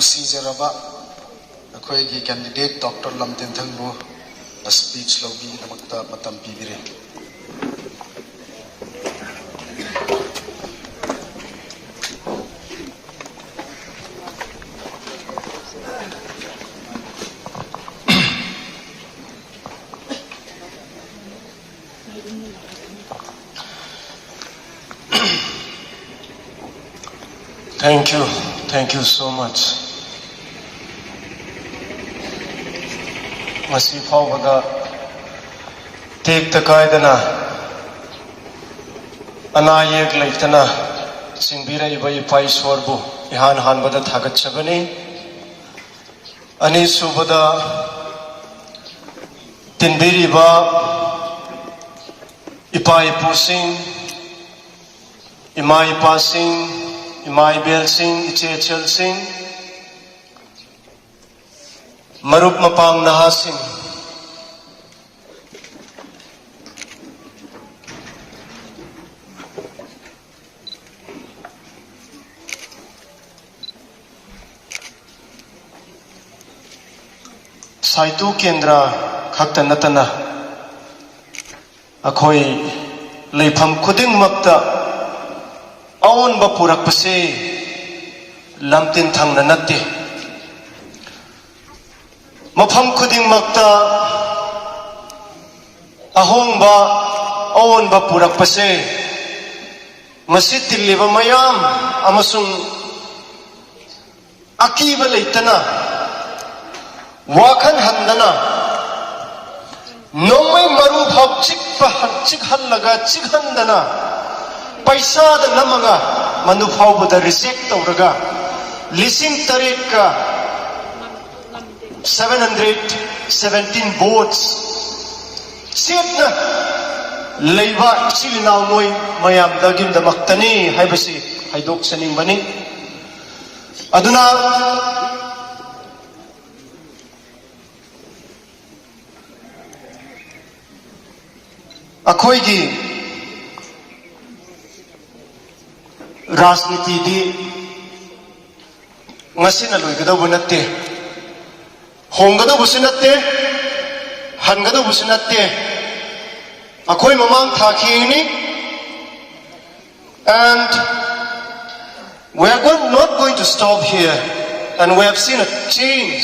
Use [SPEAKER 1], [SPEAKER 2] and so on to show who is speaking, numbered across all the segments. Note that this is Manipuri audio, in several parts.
[SPEAKER 1] ꯅꯨꯡꯁꯤꯖꯔꯕ ꯑꯩꯈꯣꯏꯒꯤ ꯀꯦꯟꯗꯤꯗꯦꯠ ꯗꯣꯛꯇꯔ ꯂꯝꯇꯤꯟꯊꯪꯕꯨ ꯁ꯭ꯄꯤꯆ ꯂꯧꯕꯤꯅꯕꯗ ꯃꯇꯝ ꯄꯤꯕꯤꯔꯦ.
[SPEAKER 2] Thank you so much. Masi fawada tek takaidana anayek leitana singbira ibai pai sorbu ihan hanbada thagat chabani ani subada tinbiri ba ipai pusing imai passing imai bel sing iche chel sing marup mapang naha sing Saitu Kendra khakta natana akhoi leifam khuding makta aun ba purak pase lamtinthang na natte mafam khuding makta ahong ba aun ba purak pase masit tilliba mayam amasung akiba leitana wakhan handana nomai maru phap chik hallaga chik handana paisa da namaga manu phau da reject tawraga lising tarik ka 717 votes setna leiba chilinaw noi mayam dagim da maktani haibasi haidok saning bani aduna akhoi gi राजनीति दी ngasi na loigadabu natte hongadabu sinatte hangadabu sinatte akhoi mamang thakhiini and we are not going to stop here and we have seen a change,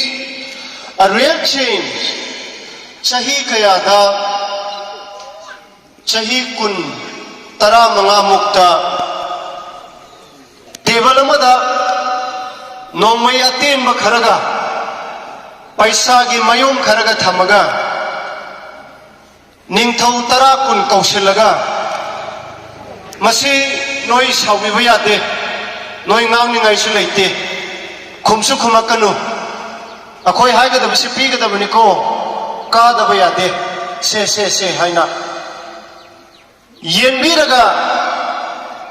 [SPEAKER 2] a real change. Chahi kayada chahi kun tara manga mukta table amada nomai aten ba kharaga paisa gi mayom kharaga thamaga ningthau tara kun kausilaga masi noi sawi ba yade noi ngau ni ngai su leite khumsu khumakanu akhoi haiga da bisi pi ga da bani ko ka da ba yade se haina yenbiraga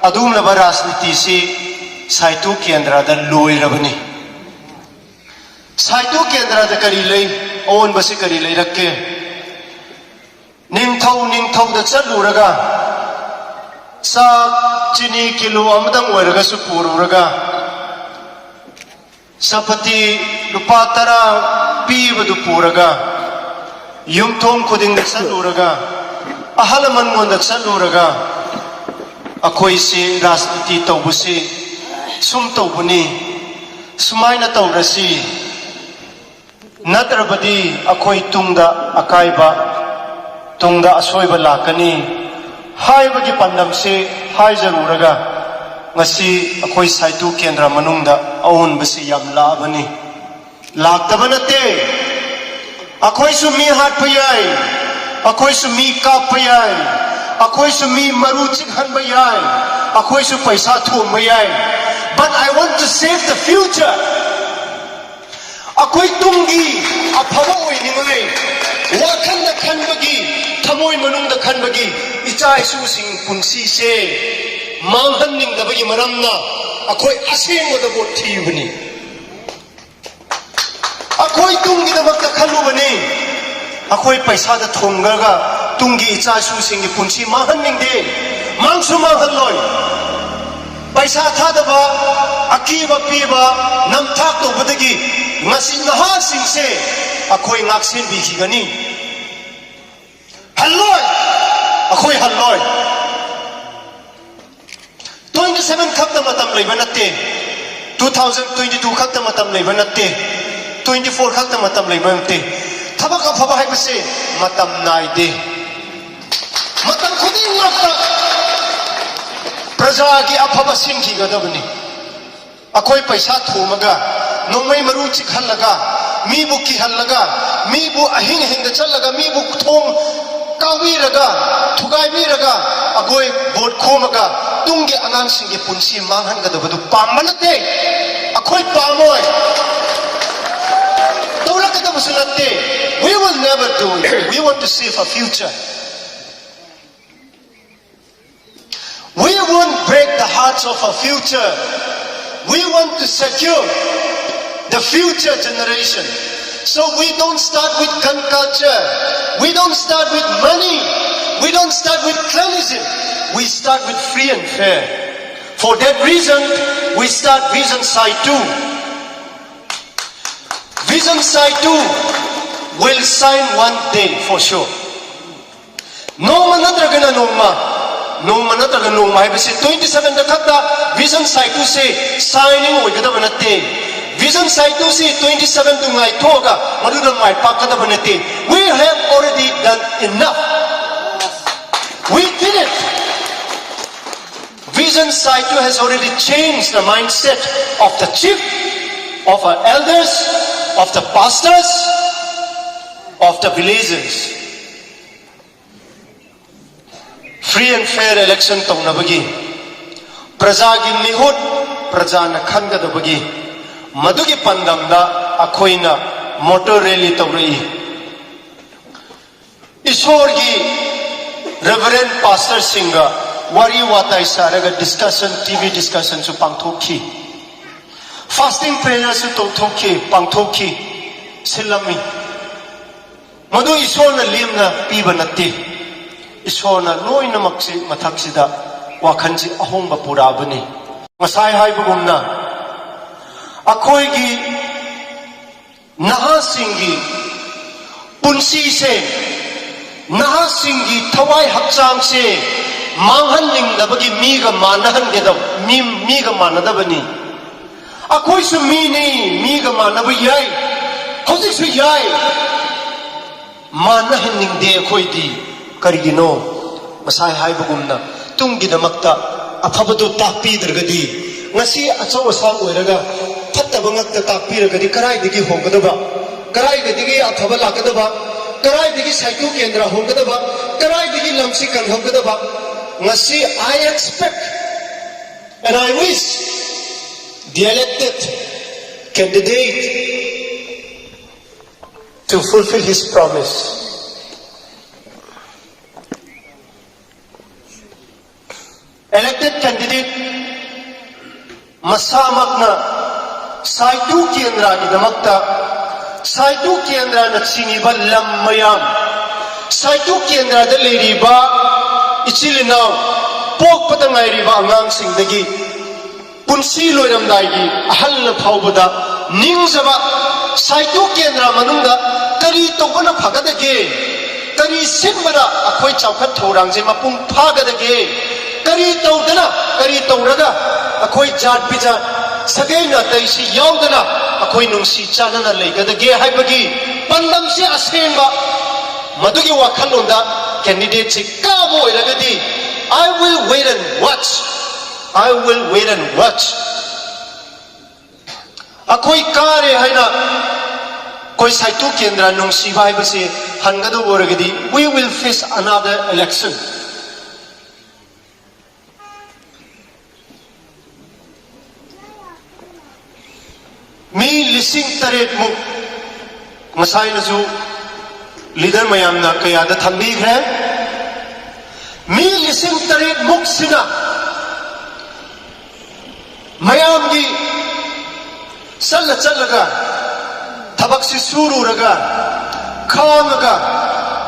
[SPEAKER 2] adum la barasniti si Saitu Kendra da loi rabani Saitu Kendra da kari lei on basi kari lei rakke ningthau da chaluraga sa chini kilo amadang oiraga su pururaga sapati lupa tara pibadu puraga yumthom khuding da chaluraga ahalaman mon da chaluraga akhoi si rajniti tawbusi sum tawbuni sumaina tawrasi natrabadi akhoi tungda akaiba tungda asoiba lakani haibagi pandam se haijaruraga ngasi akhoi Saitu Kendra manungda aun basi yam labani laktaba nate akhoi su mi hat payai akhoi su mi kap payai akhoi su mi maru chik han bayai akhoi su paisa thum bayai. But I want to save the future. Akhoi tungi aphaba oiningai wakhal na khanbagi thamoi manung da khanbagi icha isu sing punsi se manghan ning da bagi maramna akhoi aseng da bot thibani akhoi tungi da bakta khalu bani akhoi paisa da thongaga tungi icha isu sing gi punsi manghan ning de mangsu manghan loi paisa tha da ba akiba piba namthak to badagi ngasi naha singse akhoi ngaksin bi khigani halloi akhoi halloi 27 khakta matam leiba natte 2022 khakta matam leiba natte 24 khakta matam leiba natte thabak afaba haibase matam naide matam khuding lakta praja ki afaba singki gadabani akhoi paisa thomaga nomai maru chikhallaga mi bu ki hallaga mi bu ahing hing da challaga mi bu thong kawiraga thugai biraga agoi bot khomaga tungge angang singge punsi manghan gadabadu pamanate akhoi pamoi tawla kadabusu natte we will never do it we want to save a future. We won't break the hearts of our future. We want to secure the future generation. So we don't start with gun culture. We don't start with money. We don't start with cleanism. We start with free and fair. For that reason, we start Vision Side 2. Vision Side 2 will sign one day for sure. No manadragana no ma. No manataga no mai basi 27 da khata Vision Side 2 se signing oi kada banate Vision Side 2 se 27 tu ngai thoga maduda mai pakada banate we have already done enough. We did it. Vision Side 2 has already changed the mindset of the chief, of our elders, of the pastors, of the villagers. Free and fair election tongnabagi prajagi mihut prajana khangadabagi madugi pandamda akhoina motor rally tawrei ishorgi reverend pastor singa wari watai saraga discussion tv discussion su pangthokhi fasting prayer su tokthokhi pangthokhi silami madu ishorna limna piba natte Ishona loina maksi mathaksida wakhanji ahongba purabani masai haibugumna akhoi gi naha singi punsi se naha singi thawai hakchang se manghan lingdabagi miga manahan gedam miga manadabani akhoi su miga manabu yai hojik su yai manahan lingde akhoi di karigino masai haibugumna tungi damakta afabadu takpidragadi ngasi achau asang oiraga phattaba ngakta takpiragadi karai digi hongadaba karai digi afaba lakadaba karai digi saitu kendra hongadaba karai digi lamsi kan hongadaba ngasi I expect and I wish the elected candidate to fulfill his promise. Elected candidate masamakna saitu kendra gi damakta saitu kendra na singiba lam mayam saitu kendra da leriba ichilina pok patangai riba angang singdagi punsi loiramdai gi ahal phawbada ningzaba saitu kendra manungda kari tobana phagadage kari sinbara akhoi chawkhat thorangje mapung phagadage kari tawraga akhoi jat bija sagaina taisi yaudana akhoi nungsi chanana leigadage haibagi pandam se asemba madugi wakhalonda candidate se kabo iragadi I will wait and watch akhoi kare haina koi saitu kendra nungsi bai base hangadu oragadi we will face another election. Mi lising taret mu masai na ju leader mayam na kaya da thambi hai mi lising taret muk sina mayam gi chalaga thabak si suru raga khamaga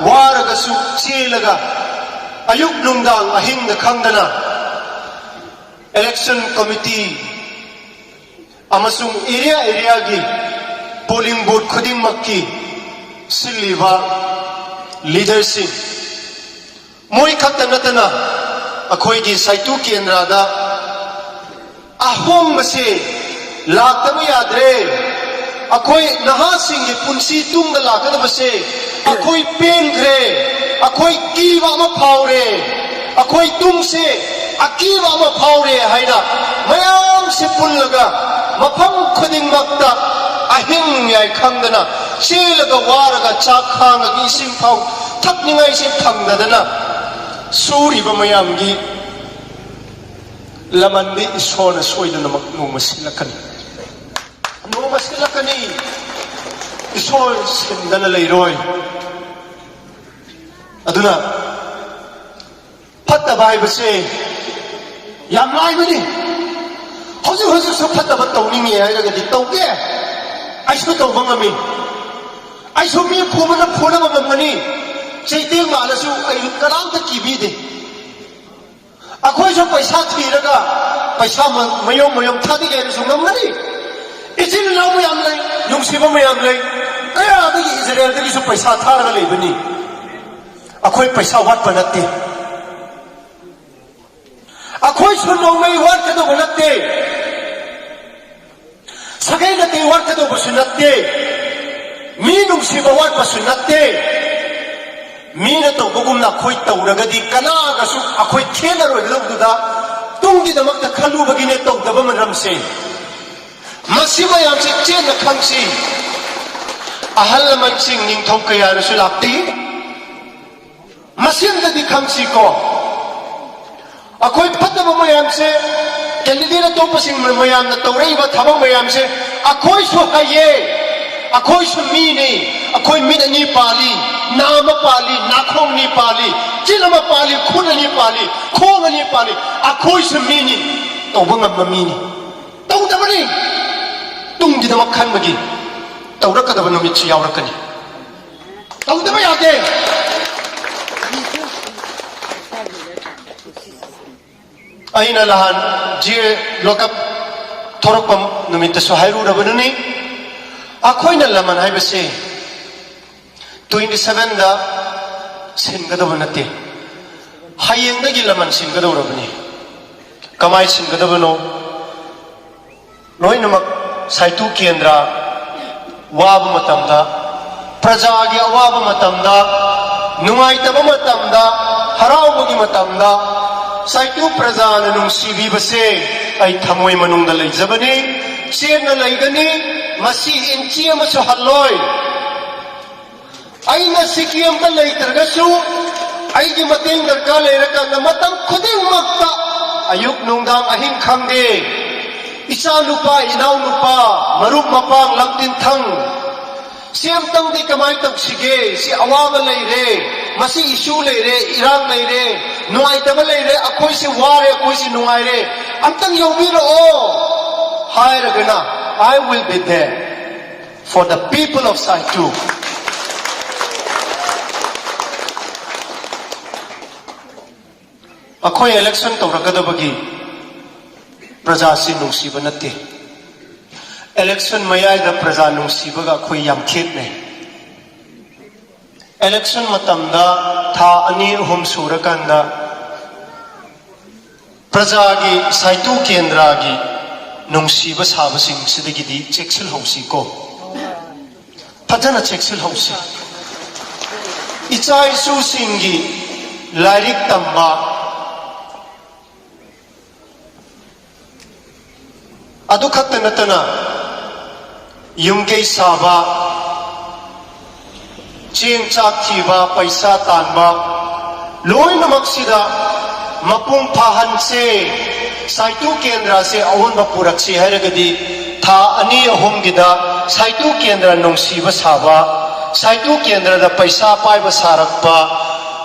[SPEAKER 2] waraga su chelaga ayuk nungdang ahing na khangdana election committee amasung area gi polling booth khuding makki siliba leadership moi khakta natana akhoi gi saitu kendra da ahom mase laktam yadre akhoi naha sing gi punsi tung da lakada base akhoi pen gre akhoi kiwa ma phaure akhoi tung se akiwa ma phaure haina mayam se pullaga mafam khuding makta ahing yai khangdana chelaga waraga chak khanga gi sim phau thakningai se phangdana suri ba mayam gi laman bi isona soidana mak no masilakani isol sindana leiroi aduna fatta bai base yam lai bani hoju so fatta ba tawni nge ai ga di tawge ai so taw bangami ai so mi phumana phona ba mani cheite ma la su ai karam ta kibi de akhoi so paisa thiraga paisa mayom thadi ge su ngamani isin lau mayam lai nungsiba mayam lai kaya da gi Israel da gi so paisa tharaga leibani akhoi paisa wat pa natte akhoi so no mai wat ka do natte sagai natte wat ka do natte mi nungsiba wat pa natte mi na to bugum na khoi tawraga di kana ga su akhoi khela roi lo da tunggi da mak ta khalu bagi ne to da ba manram se masima yam se chen na khangsi ahal man sing ning thong kaya na sulakti masin da di khangsi ko akhoi phatta ba mayam se candidate to pasing mayam na tawrei ba thabang mayam se akhoi su haye akhoi su mi ne akhoi mi ni pali nama pali nakhong ni pali chilama pali khuna ni pali khong ni pali akhoi su mi ni to ba ngam mi ni to da ba ni tung di da makhan bagi to ra ka da no mi chi yaw ra ka ni to da ba ya de aina lahan je lokap thorokpam numita so hairu ra ba ni akhoi na laman hai ba se 27 da singadaba nate hayeng da gilaman singadaba rabani kamai singadaba no loinamak saitu kendra waba matamda praja gi awaba matamda nungai taba matamda haraugi matamda saitu praja na nungsibi base ai thamoi manungda leijabani chena leigani masi inchi amasu halloi aina sikiam ka lei targasu ai gi mateng darka leiraka na matam khuding makta ayuk nungdang ahing khangde isa lupa inau lupa marup mapang lamtinthang siam tang di kamai tak sige si awama leire masi isu leire irang leire nuai tama leire akoi si ware akoi si nuai re amtang yobiro o hai ragana I will be there for the people of Saitu. Akhoi election tawrakada bagi praja si nungsiba natte election mayai da praja nungsiba ga akhoi yam khet ne election matamda tha ani hum surakanda praja gi Saitu kendra gi nungsiba sabasing sidagidi cheksil hausi ko patana cheksil hausi ichai su singi lairik tamba adu khatta natana yumgei saba cheng chak thiba paisa tanba loina maksida mapung phahan se Saitu kendra se awon ba puraksi haragadi tha ani ahom gida Saitu kendra nungsiba saba Saitu kendra da paisa pai ba sarakpa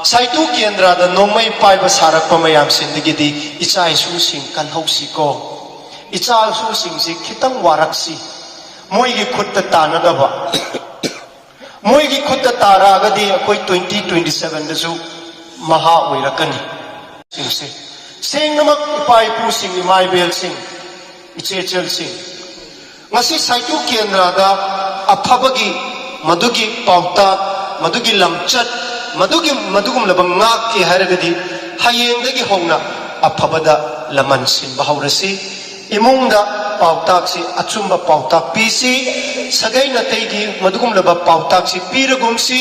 [SPEAKER 2] Saitu kendra da nomai pai ba sarakpa mayam sindagidi icha isu sing kan hausi ko icha isu sing si khitang waraksi moi gi khutta tanadaba moi gi khutta taragadi akoi 2027 da su maha oirakani sing se sing namak ipai pu sing imai bel sing ichechel sing ngasi saitu kendrada aphabagi madugi pauta madugi lamchat madugum labang ngak ki haragadi hayengdagi hongna aphabada laman sin bahaurasi imungda pautak si achumba pautak pisi sagai nateigi madugum laba pautak si piragum si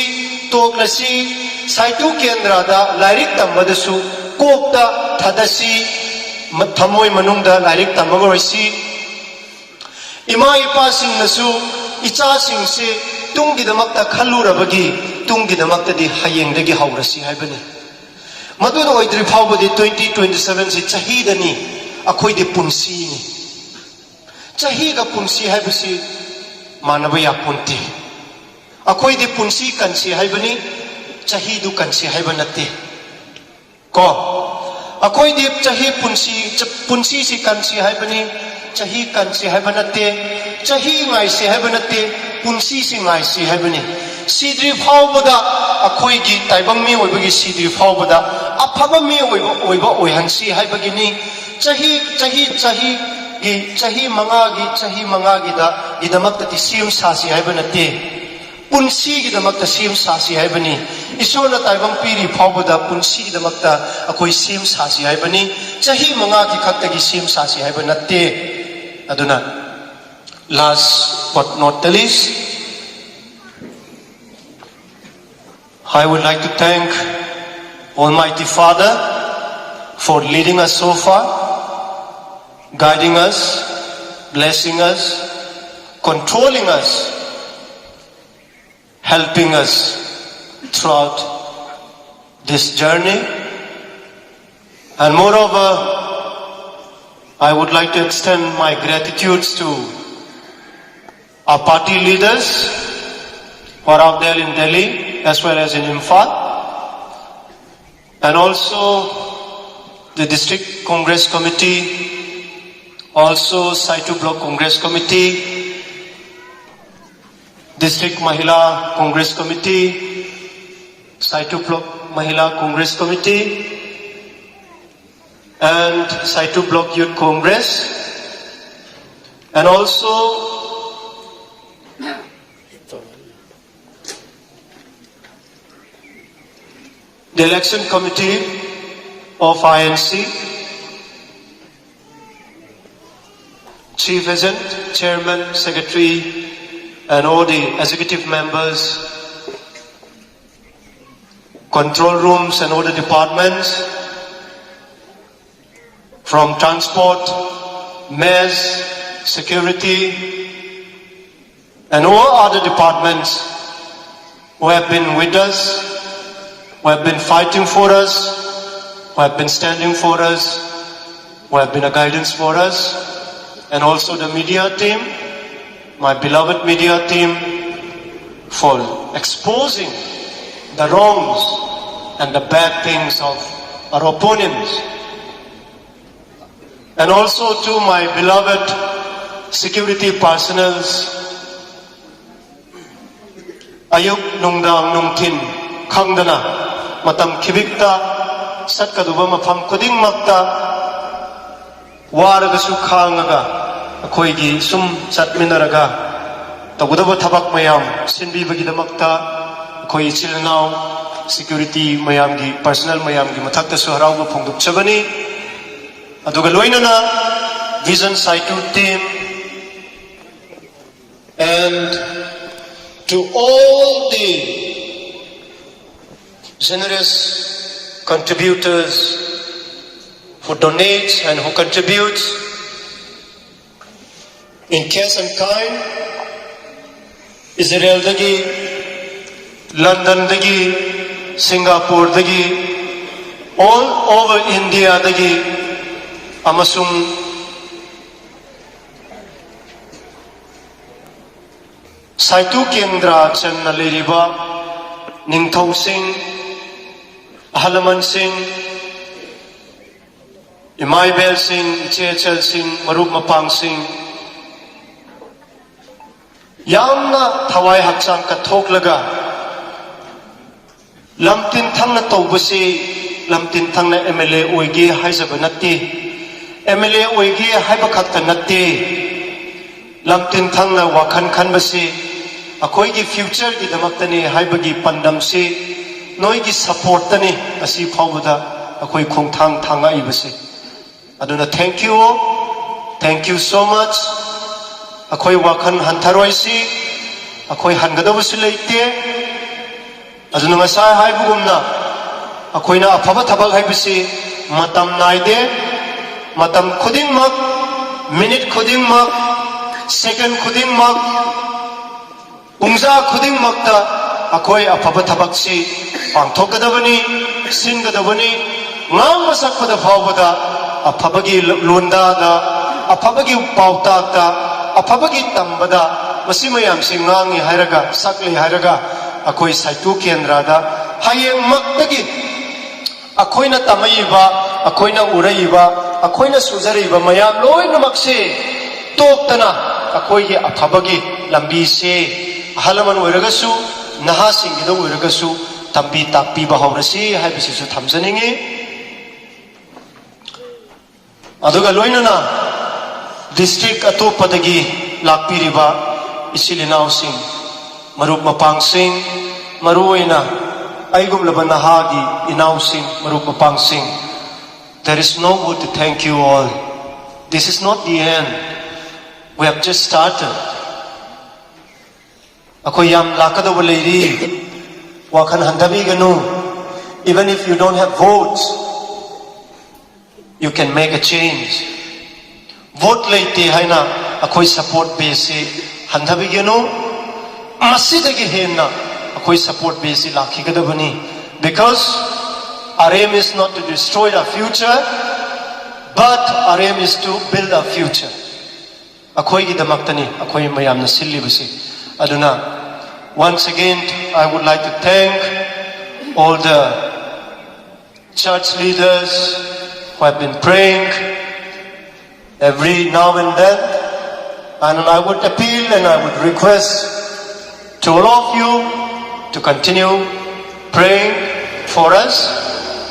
[SPEAKER 2] toklasi saitu kendrada lairik tambadasu kokta thadasi thamoi manungda lairik tamagorisi ima ipa sing nasu icha sing se tungi damakta khalurabagi tungi damakta di hayengdagi haurasi haibani maduna oidri phawbadi 2027 si chahidani akhoi di punsi ni chahi ga punsi haibasi manaba yapunti akhoi di punsi kansi haibani chahi du kansi haibanate ko akhoi di chahi punsi si kansi haibani chahi kansi haibanate chahi ngai si haibanate punsi si ngai si haibani sidri phawbada akhoi gi taibang mi oibagi sidri phawbada aphaba mi oiba oihansi haibagi ni chahi manga gi da idamakta ti sim sasi haibanate punsi gi damakta sim sasi haibani isona taibang piri phawbada punsi gi damakta akhoi sim sasi haibani chahi manga gi khakta gi sim sasi haibanate aduna last but not the least I would like to thank Almighty Father for leading us so far, guiding us, blessing us, controlling us, helping us throughout this journey. And moreover, I would like to extend my gratitudes to our party leaders who are out there in Delhi as well as in Imphal, and also the District Congress Committee, also Saitu Block Congress Committee, District Mahila Congress Committee, Saitu Block Mahila Congress Committee, and Saitu Block Youth Congress, and also the Election Committee of INC, Chief Agent, Chairman, Secretary, and all the executive members, control rooms and all the departments, from transport, mayors, security, and all other departments who have been with us, who have been fighting for us, who have been standing for us, who have been a guidance for us, and also the media team, my beloved media team, for exposing the wrongs and the bad things of our opponents. And also to my beloved security personnel, ayuk nungdang nungtin khangdana matam kibikta satkaduba mafam khudingmakta waragasu khangaga akoigi sum chatminaraga tagudaba thabak mayam sinbibagidamakta akoi ichilnaw security mayamgi personnel mayamgi mathaktasu harauba phongdukchabani aduga loinana Vision Saitu team and to all the generous contributors who donate and who contribute in cash and kind, Israel dagi, London dagi, Singapore dagi, all over India dagi, amasung Saitu Kendra Channa Leriba, Ningthau Singh, Halaman Singh, Imai Bel Singh, Chechel Singh, Marup Mapang Singh, Yamna Thawai Haksang Kathok Laga, Lamtinthang na Taubasi, Lamtinthang na MLA Oigi Haizabanati, MLA Oigi Haibakakta Nati, lamtinthang na wakhan khanbasi akoi gi future gi damaktani haibagi pandamsi noi gi support tani asi phawda akoi khongthang thanga ibasi aduna thank you so much akoi wakhan hantharoi si akoi hangadabusi leite aduna ngasai haibugumna akoina afaba thabak haibasi matam naide matam khudingmak minute khudingmak second khudingmak pungja khudingmakta akoi afaba thabak si pangthokadabani singadabani ngang masakpada phawbada afabagi londa da afabagi pautakta afabagi tambada masi mayam sing ngangi hairaga sakli hairaga akoi saitu kendrada hayeng maktagi akoina tamaiba akoina uraiba akoina sujariba mayam loina makse toktana akoi ge afabagi lambi se halaman oiragasu naha singida oiragasu tambi takpi ba haurasi haibisi su thamjaningi aduga loinana district atopadagi lakpiriba isilinau sing marup mapang sing maruina aigum laban nahagi inau sing marup mapang sing there is no wood to thank you all. This is not the end. We have just started. Ako yam lakadaw leiri wakan handabi ganu. Even if you don't have votes, you can make a change. Vote leite haina ako'y support base handabi ganu. Masidagi henna ako'y support base laki kadabani because our aim is not to destroy our future, but our aim is to build our future. Ako'y gidamaktani ako'y mayam na silibasi aduna. Once again, I would like to thank all the church leaders who have been praying every now and then. And I would appeal and I would request to all of you to continue praying for us,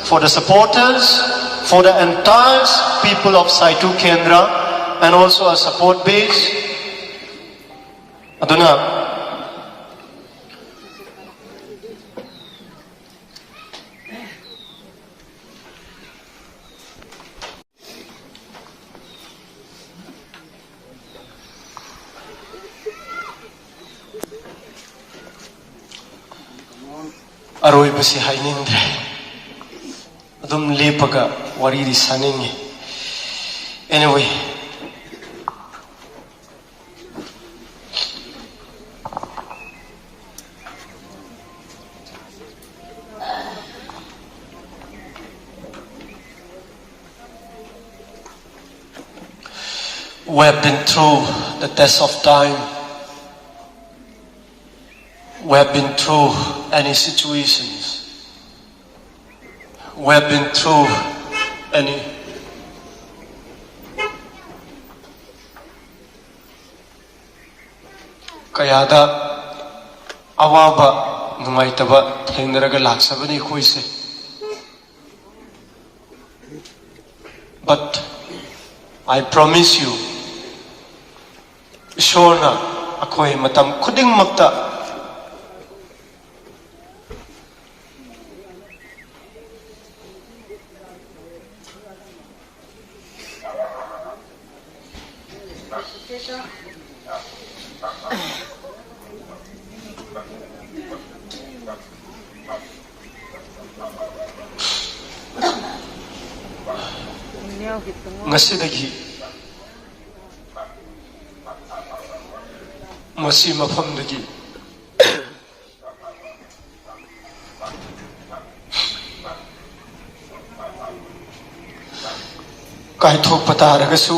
[SPEAKER 2] for the supporters, for the entire people of Saitu Kendra, and also our support base. Aduna. Aroy basi hainindre adum lepaga wariri saningi anyway we have been through the test of time. We have been through any situations. We have been through any kayada awaba nungaitaba thengnaraga laksabani koise. But I promise you, Ishorna akoy matam khuding makta ngasidagi masi mafamdagi kai thok pataragasu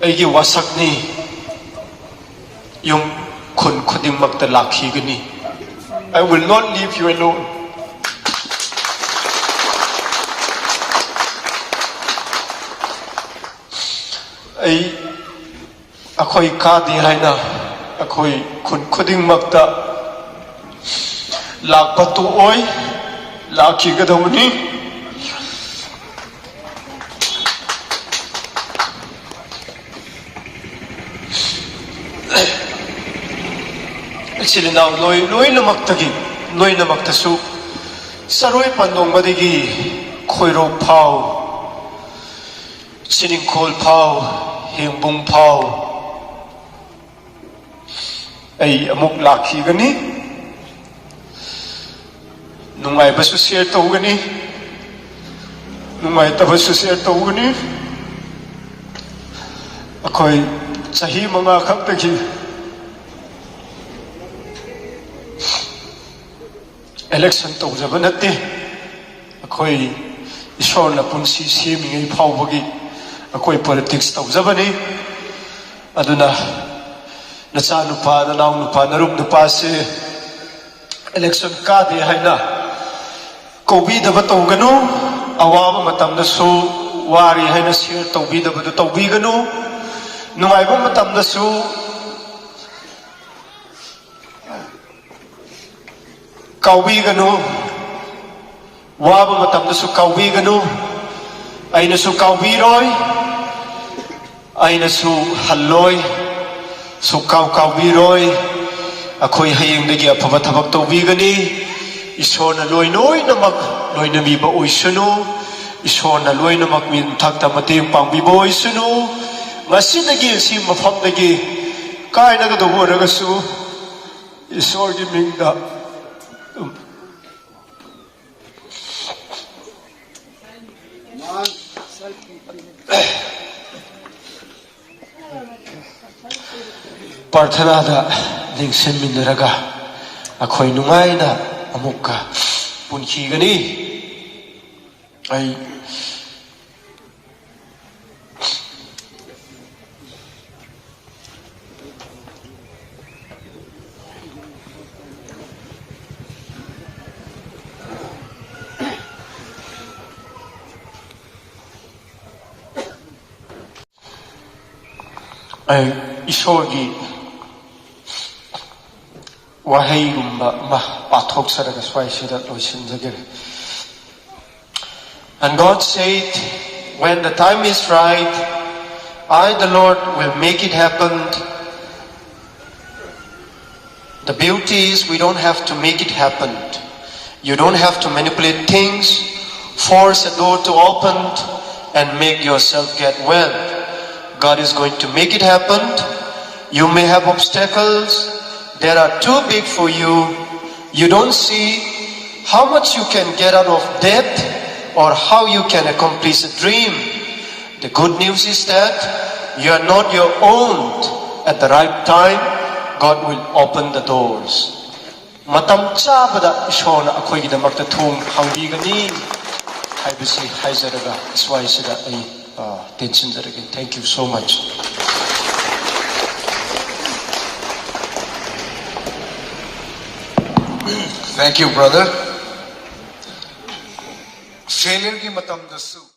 [SPEAKER 2] aigi wasakni yung khun khudimmakta lakhigani. I will not leave you alone. Ay ako'y kadi haina ako'y khuding makta lakpatuoy laki kadawani ichil inaw loy namakta su saroy pandong badigi khoiro phau sining khol phau hingbung phau ai amuk lakhi gani nungai basu share to gani nungai tabasu share to gani akhoi chahi manga khak taki election to jabanate akhoi ishor na punsi semi ngai phau bagi akhoi politics to jabani aduna nacha nupa na naw nupa narup nupa se election ka de haina kobi da ba to ganu awam matam da su wari haina share to bi da ba to bi ganu nungai ba matam da su kaubi ganu waba matam da su kaubi ganu aina su kaubi roi aina su halloi su kaubi roi akhoi hayeng dagi afaba thabak tawbi gani ishona loi namak loi nami ba oisunu ishona loi namak min thakta mateng pangbi ba oisunu ngasi dagi si mafam dagi kai na ga do raga su ishor gi mingda Parthana da ningsen minaraga akhoi nungai na amukka punki gani ai ishorgi wahai gumba ma pathok saraga swai sida loisin jagir. And God said, when the time is right, I the Lord will make it happen. The beauty is we don't have to make it happen. You don't have to manipulate things, force a door to open and make yourself get well. God is going to make it happen. You may have obstacles. They are too big for you. You don't see how much you can get out of debt or how you can accomplish a dream. The good news is that you are not your own. At the right time, God will open the doors. Matam chabada ishona akhoi gidamakta thum hangigani haibasi haizaraga swai sida ai tension again. Thank you so much.
[SPEAKER 1] Thank you, brother. Failure ki matam dasu.